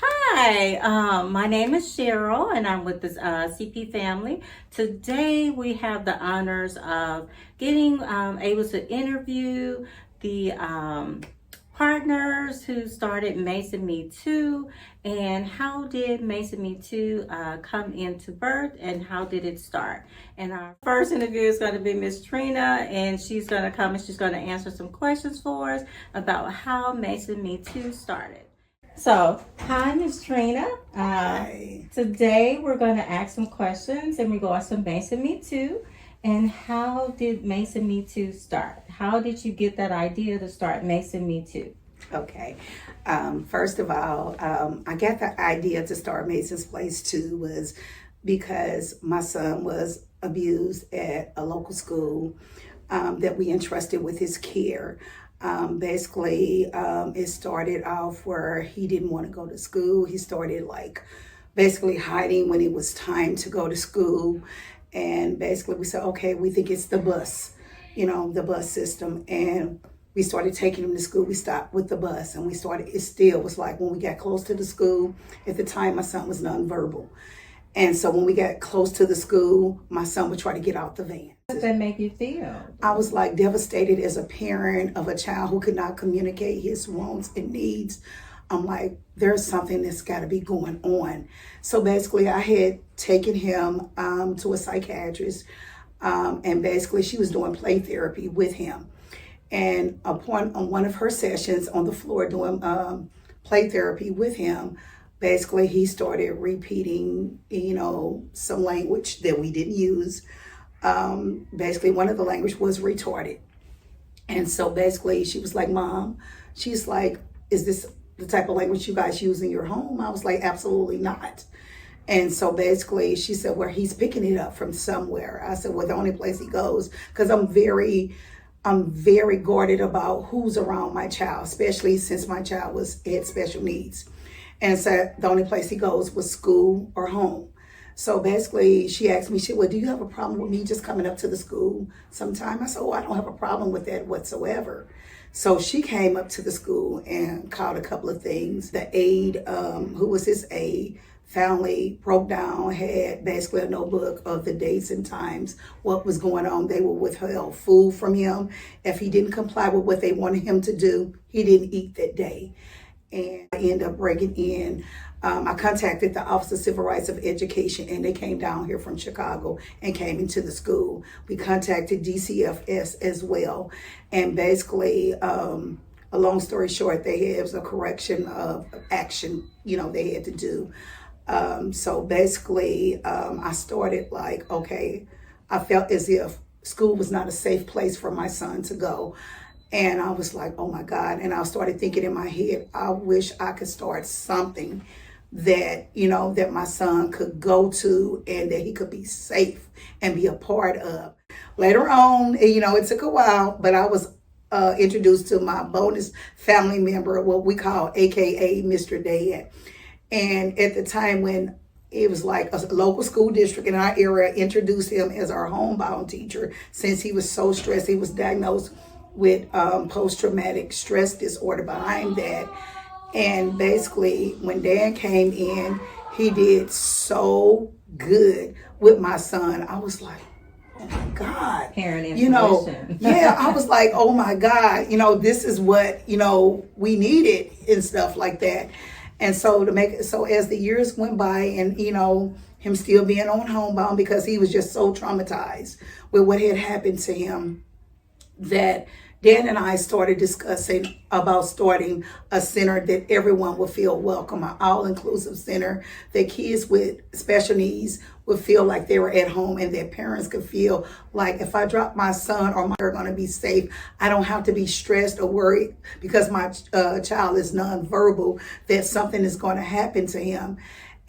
Hi, my name is Cheryl, and I'm with the CP family. Today, we have the honors of getting able to interview the partners who started Mason Me Too, and how did Mason Me Too come into birth, and how did it start. And our first interview is going to be Miss Trina, and she's going to come and she's going to answer some questions for us about how Mason Me Too started. So, hi, Miss Trina. Today we're going to ask some questions in regards to Mason Me Too. And how did Mason Me Too start? How did you get that idea to start Mason Me Too? Okay. First of all, I got the idea to start Mason's Place Too was because my son was abused at a local school that we entrusted with his care. It started off where he didn't want to go to school. He started basically hiding when it was time to go to school. And basically we said, okay, we think it's the bus, the bus system. And we started taking him to school. We stopped with the bus and it still was like when we got close to the school, at the time my son was nonverbal. And so when we got close to the school, my son would try to get out the van. How did that make you feel? I was devastated as a parent of a child who could not communicate his wants and needs. I'm like, there's something that's got to be going on. So basically I had taken him to a psychiatrist and basically she was doing play therapy with him. And on one of her sessions on the floor doing play therapy with him, basically he started repeating, some language that we didn't use. Basically one of the language was retarded. And so basically she was like, Mom, she's like, is this the type of language you guys use in your home? I was like, absolutely not. And so basically she said, well, he's picking it up from somewhere. I said, well, the only place he goes, because I'm very guarded about who's around my child, especially since my child had special needs. And so the only place he goes was school or home. So basically she asked me, she said, well, do you have a problem with me just coming up to the school sometime? I said, oh, I don't have a problem with that whatsoever. So she came up to the school and called a couple of things. The aide, who was his aide, finally broke down, had basically a notebook of the dates and times, what was going on. They will withheld food from him. If he didn't comply with what they wanted him to do, he didn't eat that day. And I ended up breaking in. I contacted the Office of Civil Rights of Education, and they came down here from Chicago and came into the school. We contacted DCFS as well. And basically, a long story short, it was a correction of action, they had to do. So basically, I started okay, I felt as if school was not a safe place for my son to go. And I was like, oh my God. And I started thinking in my head, I wish I could start something that, that my son could go to and that he could be safe and be a part of. Later on, it took a while, but I was introduced to my bonus family member, what we call AKA Mr. Dad. And at the time when it was like a local school district in our area introduced him as our homebound teacher, since he was so stressed, he was diagnosed with post-traumatic stress disorder behind that. And basically when Dan came in, he did so good with my son. I was like, oh my God. Parent information. Yeah, I was like, oh my God, this is what, we needed and stuff like that. And so as the years went by and, him still being on homebound because he was just so traumatized with what had happened to him, that Dan and I started discussing about starting a center that everyone would feel welcome, an all-inclusive center that kids with special needs would feel like they were at home and their parents could feel like if I drop my son or they're going to be safe, I don't have to be stressed or worried because my child is nonverbal that something is going to happen to him.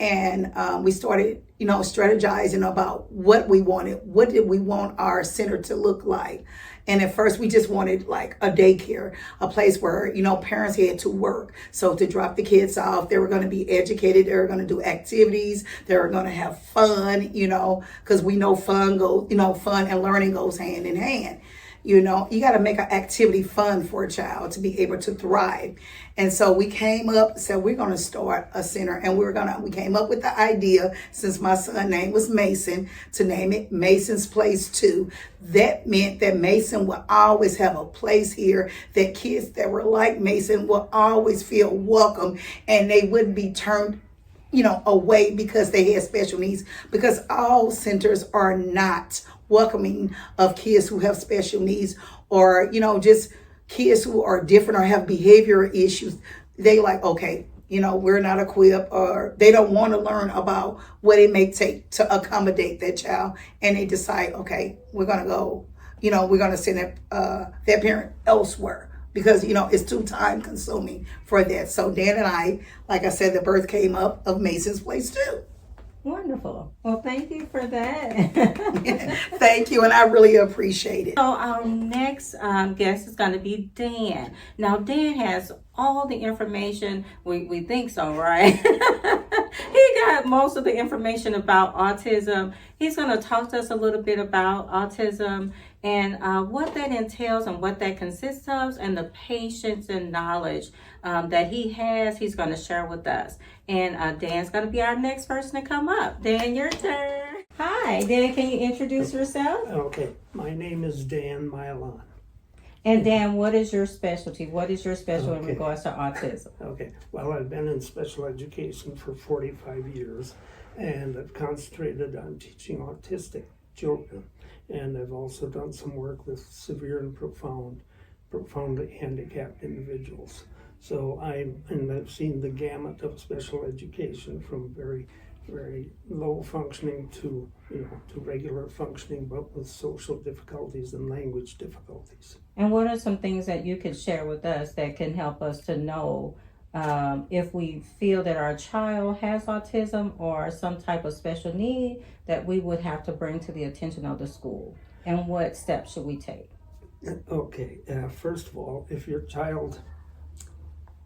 And we started, strategizing about what we wanted. What did we want our center to look like? And at first we just wanted like a daycare, a place where, parents had to work. So to drop the kids off, they were going to be educated. They were going to do activities. They were going to have fun, because we know fun and learning goes hand in hand. You know, you got to make an activity fun for a child to be able to thrive. And so we came up, said we're going to start a center, and we came up with the idea, since my son's name was Mason, to name it Mason's Place 2. That meant that Mason would always have a place here, that kids that were like Mason would always feel welcome, and they wouldn't be turned away because they had special needs, because all centers are not welcoming of kids who have special needs, or, just kids who are different or have behavioral issues. They like, okay, we're not equipped, or they don't want to learn about what it may take to accommodate that child. And they decide, okay, we're going to go, we're going to send that parent elsewhere, because it's too time consuming for that. So Dan and I, like I said, the birth came up of Mason's Place 2. Wonderful. Well, thank you for that. Thank you, and I really appreciate it. So our next guest is going to be Dan. Now, Dan has all the information. We think so, right? He got most of the information about autism. He's going to talk to us a little bit about autism and what that entails and what that consists of, and the patience and knowledge that he has, he's going to share with us. And Dan's going to be our next person to come up. Dan, your turn. Hi, Dan, can you introduce yourself? Okay, my name is Dan Milan. And Dan, what is your specialty? What is your special in Okay. regards to autism? Okay, well, I've been in special education for 45 years, and I've concentrated on teaching autistic children. And I've also done some work with severe and profoundly handicapped individuals. So I've seen the gamut of special education, from very, very low functioning to regular functioning, but with social difficulties and language difficulties. And what are some things that you could share with us that can help us to know if we feel that our child has autism or some type of special need that we would have to bring to the attention of the school? And what steps should we take? Okay, first of all, if your child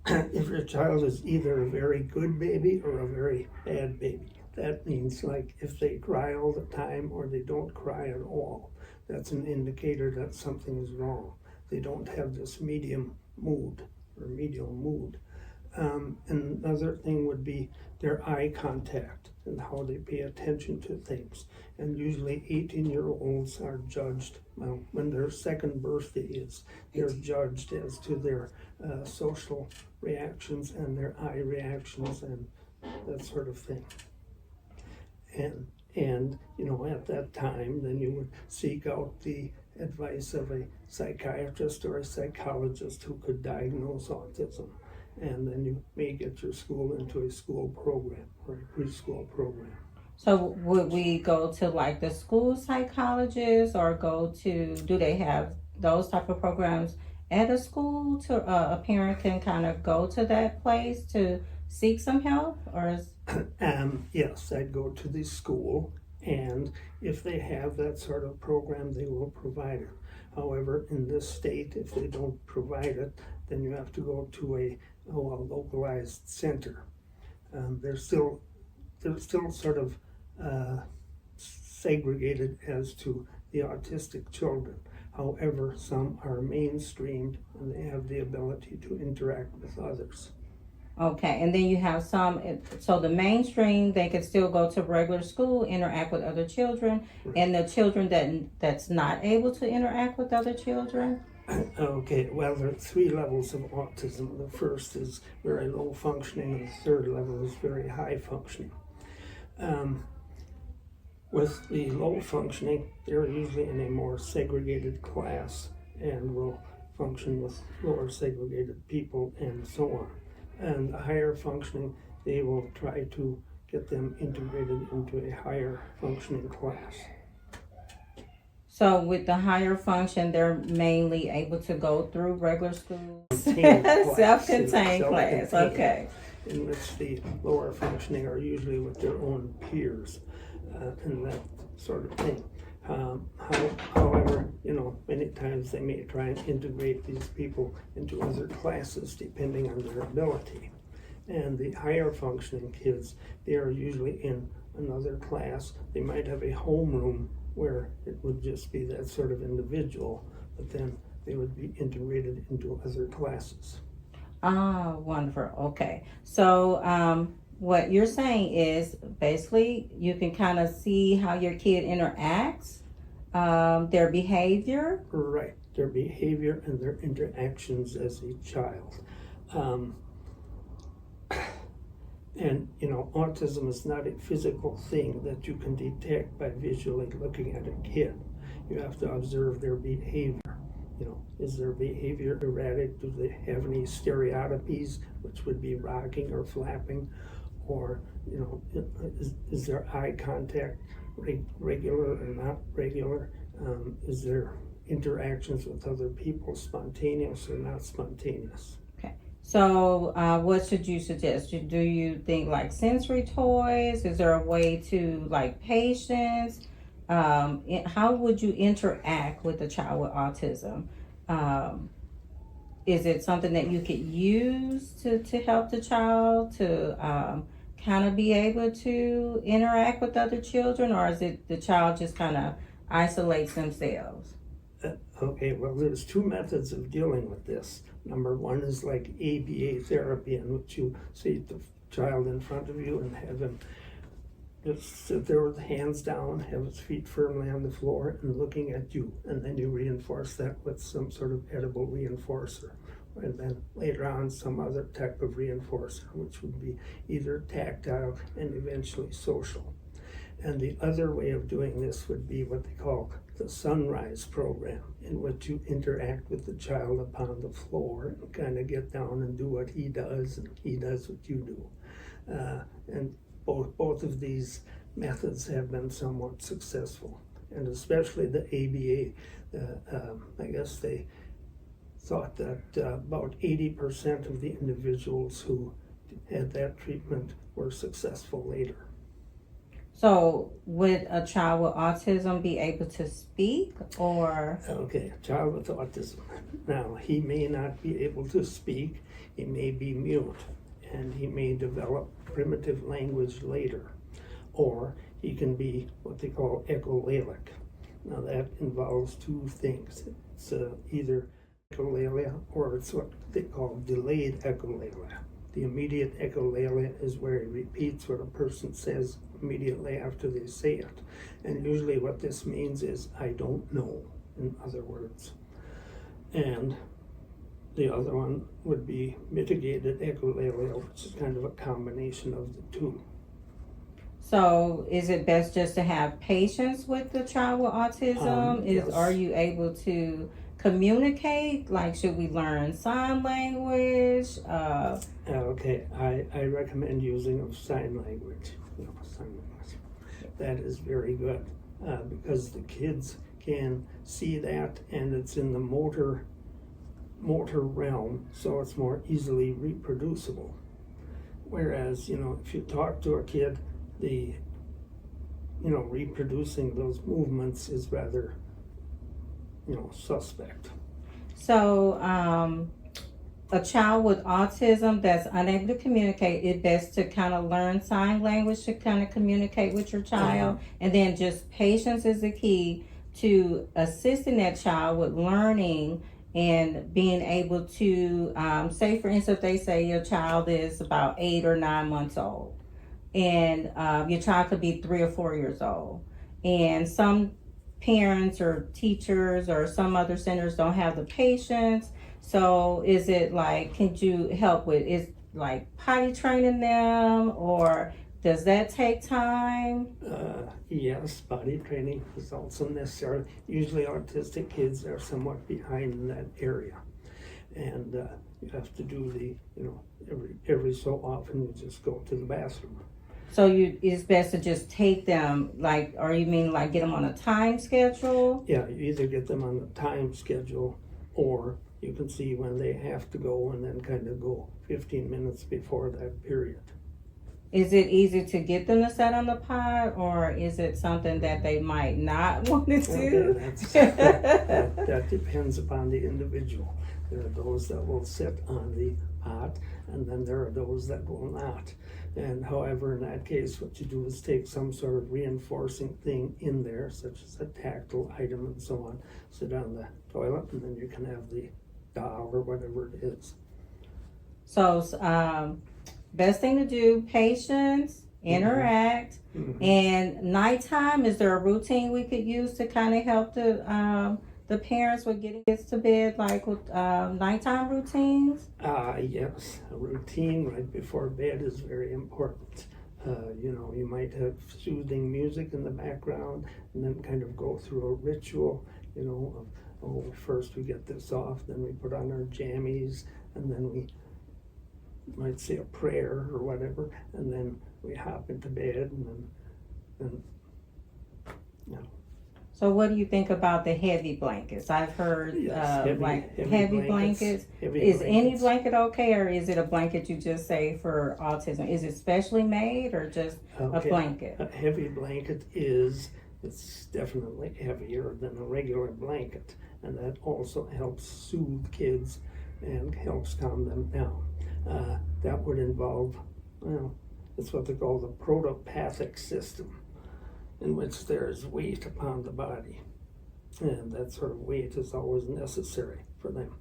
is either a very good baby or a very bad baby, that means, like, if they cry all the time or they don't cry at all, that's an indicator that something is wrong. They don't have this medium mood or medial mood. And another thing would be their eye contact and how they pay attention to things. And usually 18-year-olds are judged, when their second birthday is, they're judged as to their social reactions and their eye reactions and that sort of thing. And at that time, then you would seek out the advice of a psychiatrist or a psychologist who could diagnose autism. And then you may get your school into a school program or a preschool program. So would we go to like the school psychologist, or do they have those type of programs at a school to a parent can kind of go to that place to seek some help? Or Yes, I'd go to the school, and if they have that sort of program, they will provide it. However, in this state, if they don't provide it, then you have to go to a localized center. They're still sort of segregated as to the autistic children. However, some are mainstreamed and they have the ability to interact with others. okay, and then you have some, so the mainstream, they can still go to regular school, interact with other children, and the children that's not able to interact with other children? Okay, well, there are 3 levels of autism. The first is very low functioning, and the third level is very high functioning. With the low functioning, they're usually in a more segregated class and will function with lower segregated people and so on. And the higher functioning, they will try to get them integrated into a higher functioning class. So with the higher function, they're mainly able to go through regular school? Self-contained class, okay. In which the lower functioning are usually with their own peers and that sort of thing. However, many times they may try and integrate these people into other classes depending on their ability. And the higher functioning kids, they are usually in another class. They might have a homeroom where it would just be that sort of individual, but then they would be integrated into other classes. Ah, wonderful. Okay. So, what you're saying is basically you can kind of see how your kid interacts, their behavior. Right, their behavior and their interactions as a child. And autism is not a physical thing that you can detect by visually looking at a kid. You have to observe their behavior. Is their behavior erratic? Do they have any stereotypies, which would be rocking or flapping? Or, is their eye contact regular or not regular? Is their interactions with other people spontaneous or not spontaneous? So, what should you suggest? Do you think like sensory toys? Is there a way to like patience? How would you interact with a child with autism? Is it something that you could use to help the child to kind of be able to interact with other children, or is it the child just kind of isolates themselves? Okay, well, there's two methods of dealing with this. Number one is like ABA therapy, in which you seat the child in front of you and have him just sit there with hands down, have his feet firmly on the floor and looking at you. And then you reinforce that with some sort of edible reinforcer. And then later on, some other type of reinforcer, which would be either tactile and eventually social. And the other way of doing this would be what they call the sunrise program, in which you interact with the child upon the floor and kind of get down and do what he does, and he does what you do. And both of these methods have been somewhat successful, and especially the ABA. I guess they thought that about 80% of the individuals who had that treatment were successful later. So, would a child with autism be able to speak, or? Okay, a child with autism. Now, he may not be able to speak, he may be mute, and he may develop primitive language later. Or he can be what they call echolalic. Now, that involves two things. It's either echolalia or it's what they call delayed echolalia. The immediate echolalia is where he repeats what a person says immediately after they say it. And usually what this means is, I don't know, in other words. And the other one would be mitigated echolalia, which is kind of a combination of the two. So, is it best just to have patience with the child with autism? Yes. Are you able to communicate? Like, should we learn sign language? Okay, I recommend using of sign language. Sign language. That is very good because the kids can see that, and it's in the motor realm, so it's more easily reproducible. Whereas, if you talk to a kid, the reproducing those movements is rather suspect. So, a child with autism that's unable to communicate, it's best to kind of learn sign language to kind of communicate with your child, and then just patience is the key to assisting that child with learning and being able to, say for instance, they say your child is about 8 or 9 months old, and your child could be 3 or 4 years old, and some parents or teachers or some other centers don't have the patience. So is it like, can you help with, is like potty training them, or does that take time? Yes, potty training is also necessary. Usually autistic kids are somewhat behind in that area. And you have to do every so often you just go to the bathroom. So it's best to just take them, like, or you mean like get them on a time schedule? Yeah, you either get them on a time schedule, or you can see when they have to go and then kind of go 15 minutes before that period. Is it easy to get them to sit on the pod, or is it something that they might not want to do? Okay, that depends upon the individual. There are those that will sit on the not, and then there are those that will not. And however, in that case, what you do is take some sort of reinforcing thing in there, such as a tactile item and so on, sit on the toilet, and then you can have the doll or whatever it is. So, best thing to do, patience, interact, and nighttime, is there a routine we could use to kind of help the parents with getting kids to bed, like with nighttime routines? Yes, a routine right before bed is very important. You might have soothing music in the background and then kind of go through a ritual, of, first we get this off, then we put on our jammies, and then we might say a prayer or whatever, and then we hop into bed, and So what do you think about the heavy blankets? I've heard Yes, heavy blankets. Is any blanket okay, or is it a blanket you just say for autism? Is it specially made or just a blanket? A heavy blanket it's definitely heavier than a regular blanket, and that also helps soothe kids and helps calm them down. That would involve, it's what they call the protopathic system, in which there is weight upon the body, and that sort of weight is always necessary for them.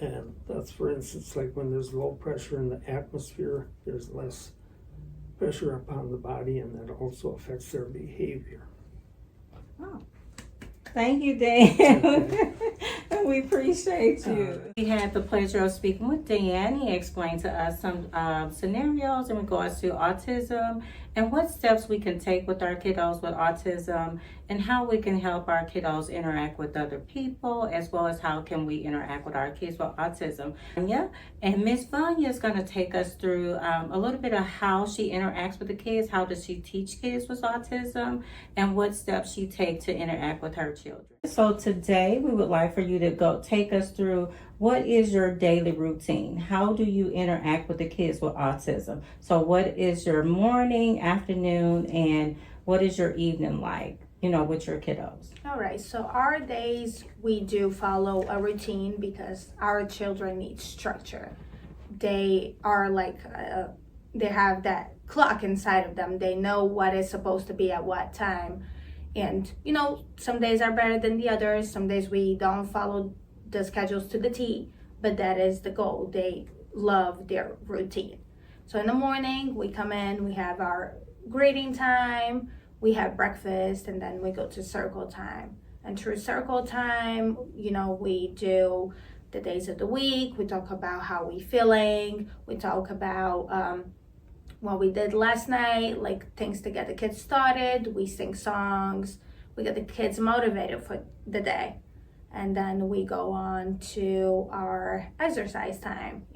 And that's, for instance, like when there's low pressure in the atmosphere, there's less pressure upon the body, and that also affects their behavior. Oh. Thank you, Dan. We appreciate you. We had the pleasure of speaking with Dan. He explained to us some scenarios in regards to autism and what steps we can take with our kiddos with autism and how we can help our kiddos interact with other people, as well as how can we interact with our kids with autism. And Miss Vanya is going to take us through a little bit of how she interacts with the kids, how does she teach kids with autism, and what steps she takes to interact with her children. So today we would like for you to go take us through what is your daily routine? How do you interact with the kids with autism? So what is your morning, afternoon, and what is your evening like, with your kiddos? All right, so our days, we do follow a routine because our children need structure. They are they have that clock inside of them. They know what is supposed to be at what time. And, some days are better than the others. Some days we don't follow the schedules to the T, but that is the goal. They love their routine. So in the morning, we come in, we have our greeting time, we have breakfast, and then we go to circle time. And through circle time, we do the days of the week. We talk about how we feeling. We talk about what we did last night, like things to get the kids started. We sing songs. We get the kids motivated for the day. And then we go on to our exercise time.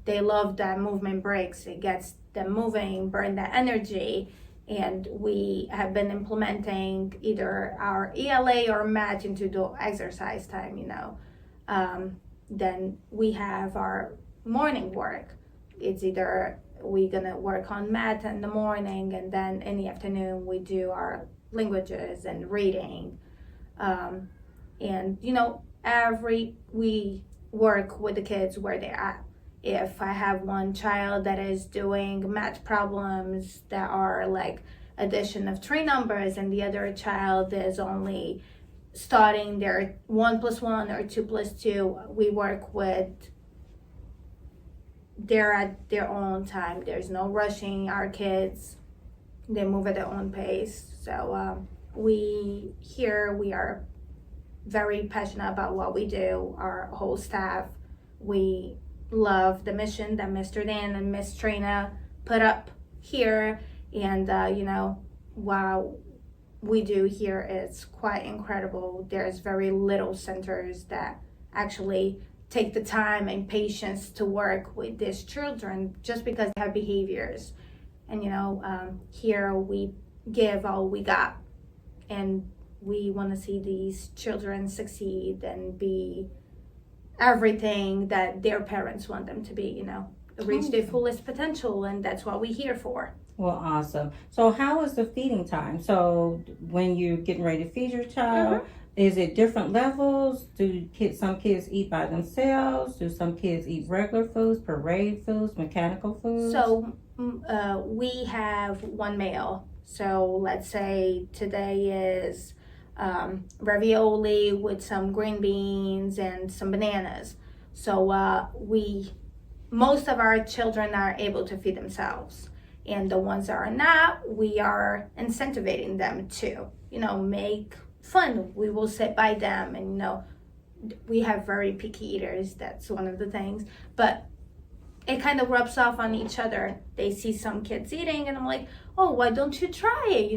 They love that movement breaks. It gets them moving, burn that energy. And we have been implementing either our ELA or match into the exercise time, Then we have our morning work. It's either we're gonna work on math in the morning, and then in the afternoon we do our languages and reading. And we work with the kids where they're at. If I have one child that is doing math problems that are like addition of 3 numbers, and the other child is only starting their 1 + 1 or 2 + 2, we work with, they're at their own time. There's no rushing our kids. They move at their own pace. So we are very passionate about what we do. Our whole staff, we love the mission that Mr. Dan and Miss Trina put up here. And what we do here is quite incredible. There's very little centers that actually take the time and patience to work with these children just because they have behaviors. And here we give all we got, and we want to see these children succeed and be everything that their parents want them to be, reach their fullest potential, and that's what we're here for. Well, awesome. So how is the feeding time? So when you're getting ready to feed your child, is it different levels? Do some kids eat by themselves? Do some kids eat regular foods, parade foods, mechanical foods? So we have one meal. So let's say today is ravioli with some green beans and some bananas. So most of our children are able to feed themselves. And the ones that are not, we are incentivizing them to, make fun. We will sit by them and, we have very picky eaters. That's one of the things. But it kind of rubs off on each other. They see some kids eating and I'm like, oh, why don't you try it?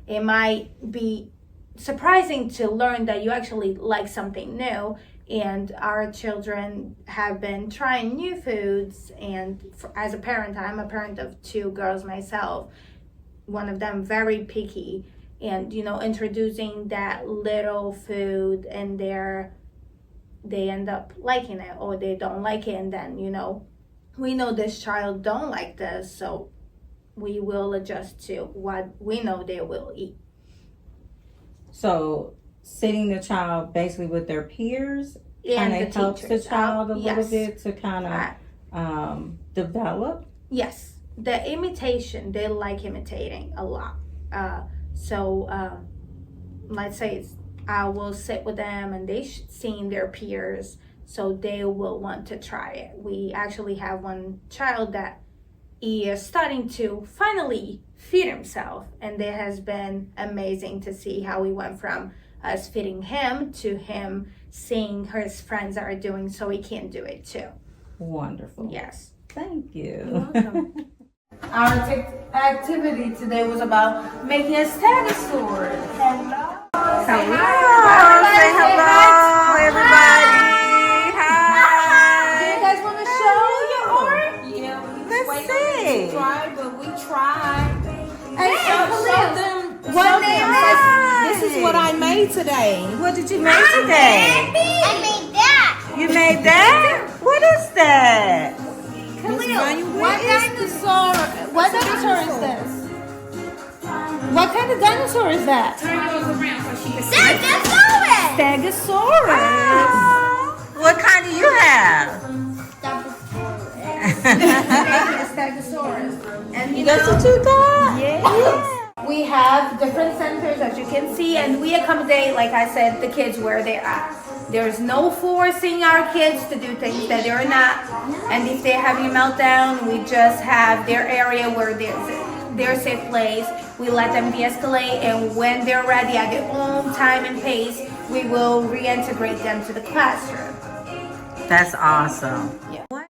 It might be surprising to learn that you actually like something new. And our children have been trying new foods. And as a parent, I'm a parent of 2 girls myself. One of them very picky. And, introducing that little food and they end up liking it or they don't like it. And then, we know this child don't like this. So we will adjust to what we know they will eat. So sitting the child basically with their peers And kind of helps the child a little yes. bit to kind of develop. Yes, the imitation, they like imitating a lot. Let's say I will sit with them and they seen their peers, so they will want to try it. We actually have one child that he is starting to finally feed himself, and it has been amazing to see how we went from us feeding him to him seeing his friends are doing, so he can do it too. Wonderful. Yes. Thank you. You're welcome. Our activity today was about making a stegosaurus. Hello. Say hello, everybody. Hi. Do you guys want to show your art? Yeah, Let's see. try, but we tried. And Show them. What name is This is what I made today. What did you make today? I made that. You made that? What is that? What dinosaur? What dinosaur is this? What kind of dinosaur is that? Stegosaurus. What kind do you have? Stegosaurus. And That's what you got? yes. We have different centers, as you can see, and we accommodate, like I said, the kids where they are. There's no forcing our kids to do things that they're not. And if they're having a meltdown, we just have their area where their safe place. We let them de-escalate, and when they're ready at their own time and pace, we will reintegrate them to the classroom. That's awesome. Yeah. What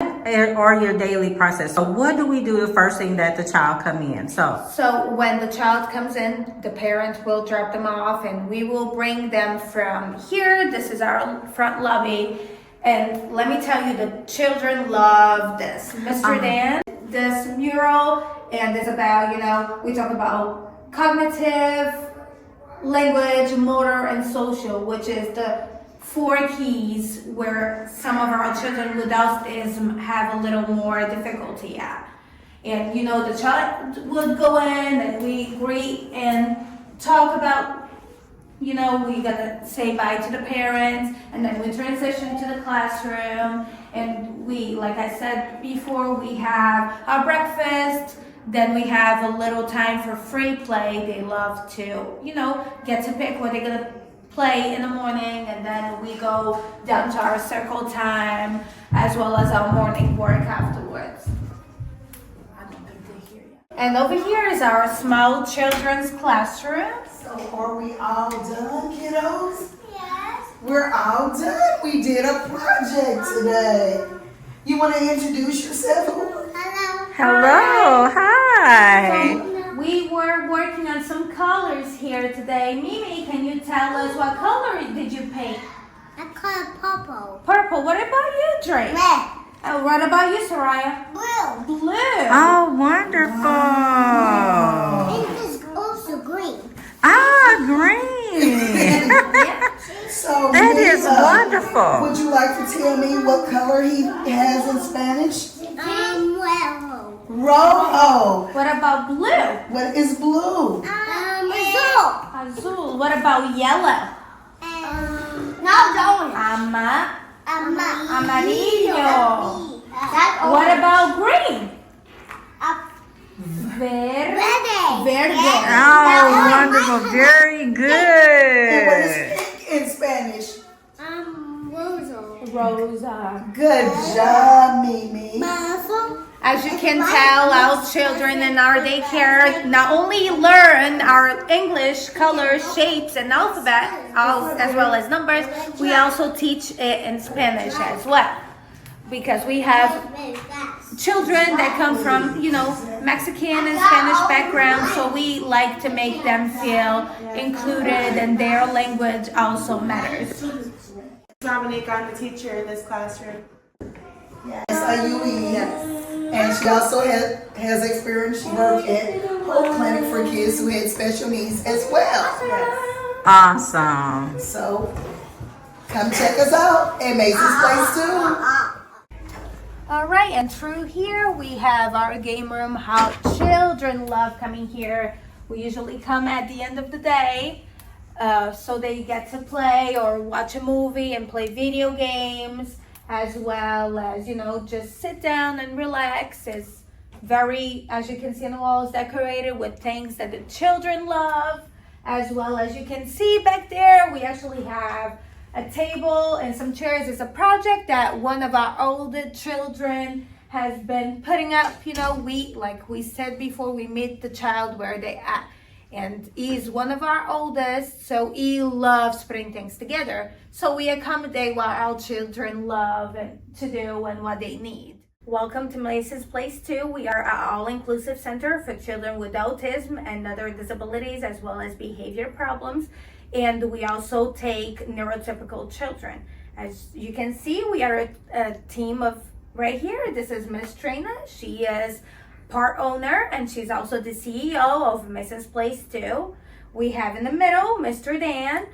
are your daily process? So what do we do the first thing that the child come in? So when the child comes in, the parent will drop them off and we will bring them from here. This is our front lobby. And let me tell you, the children love this. Mr. Dan, this mural, and it's about, we talk about cognitive, language, motor, and social, which is the 4 keys where some of our children with autism have a little more difficulty at. And the child would go in and we greet and talk about, we gotta say bye to the parents, and then we transition to the classroom, and we, like I said before, we have our breakfast. Then we have a little time for free play. They love to, get to pick what they're gonna play in the morning, and then we go down to our circle time as well as our morning work afterwards. I don't think they hear you. And over here is our small children's classroom. So are we all done, kiddos? Yes. We're all done. We did a project today. You want to introduce yourself? Hello. Hello, hi. So we were working on some colors here today. Mimi, can you tell us what color did you paint? I call it purple. Purple. What about you, Drake? Red. Oh, what about you, Soraya? Blue. Blue. Oh, wonderful. And it's also green. Green. So That is Lisa, wonderful. Would you like to tell me what color he has in Spanish? Yellow. Rojo. What about blue? What is blue? Azul. Azul. What about yellow? No, don't. Amarillo. That's What orange. about green? Ready. Verde. Oh, wonderful. Very And what good. is pink in Spanish? Rosa. Rosa. Good job, Mimi. As you can tell, our children in our daycare not only learn our English, colors, shapes, and alphabet, as well as numbers, we also teach it in Spanish as well. Because we have children that come from, Mexican and Spanish background, so we like to make them feel included and their language also matters. Dominique, I'm the teacher in this classroom. Yes, Ayui. And she also has experience. She worked at Hope Clinic for kids who had special needs as well. Awesome. So come check us out at Mason's Place too. All right, and through here we have our game room. How children love coming here. We usually come at the end of the day, so they get to play or watch a movie and play video games, as well as, just sit down and relax. It's very, as you can see on the walls, decorated with things that the children love, as well as you can see back there, we actually have a table and some chairs. It's a project that one of our older children has been putting up. Like we said before, we meet the child where they at. And he's one of our oldest, so he loves putting things together. So we accommodate what our children love to do and what they need. Welcome to Mason's Place 2. We are an all-inclusive center for children with autism and other disabilities, as well as behavior problems. And we also take neurotypical children. As you can see, we are a team of right here. This is Miss Trina. She is part owner, and she's also the CEO of Mason's Place 2. We have in the middle Mr. Dan.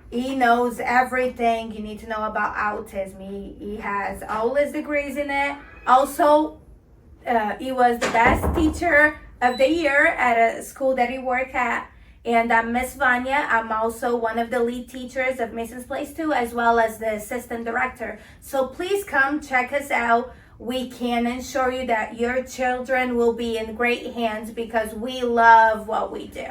He knows everything you need to know about autism. He has all his degrees in it. Also, he was the best teacher of the year at a school that he worked at. And I'm Miss Vanya. I'm also one of the lead teachers of Mason's Place 2, as well as the assistant director. So please come check us out. We can ensure you that your children will be in great hands because we love what we do.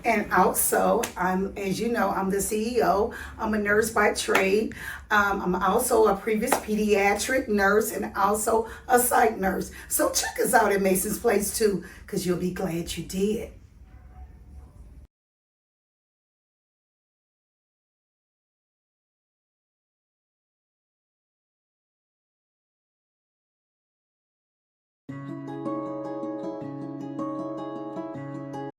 And also, as you know, I'm the CEO. I'm a nurse by trade. I'm also a previous pediatric nurse and also a psych nurse. So check us out at Mason's Place too, because you'll be glad you did.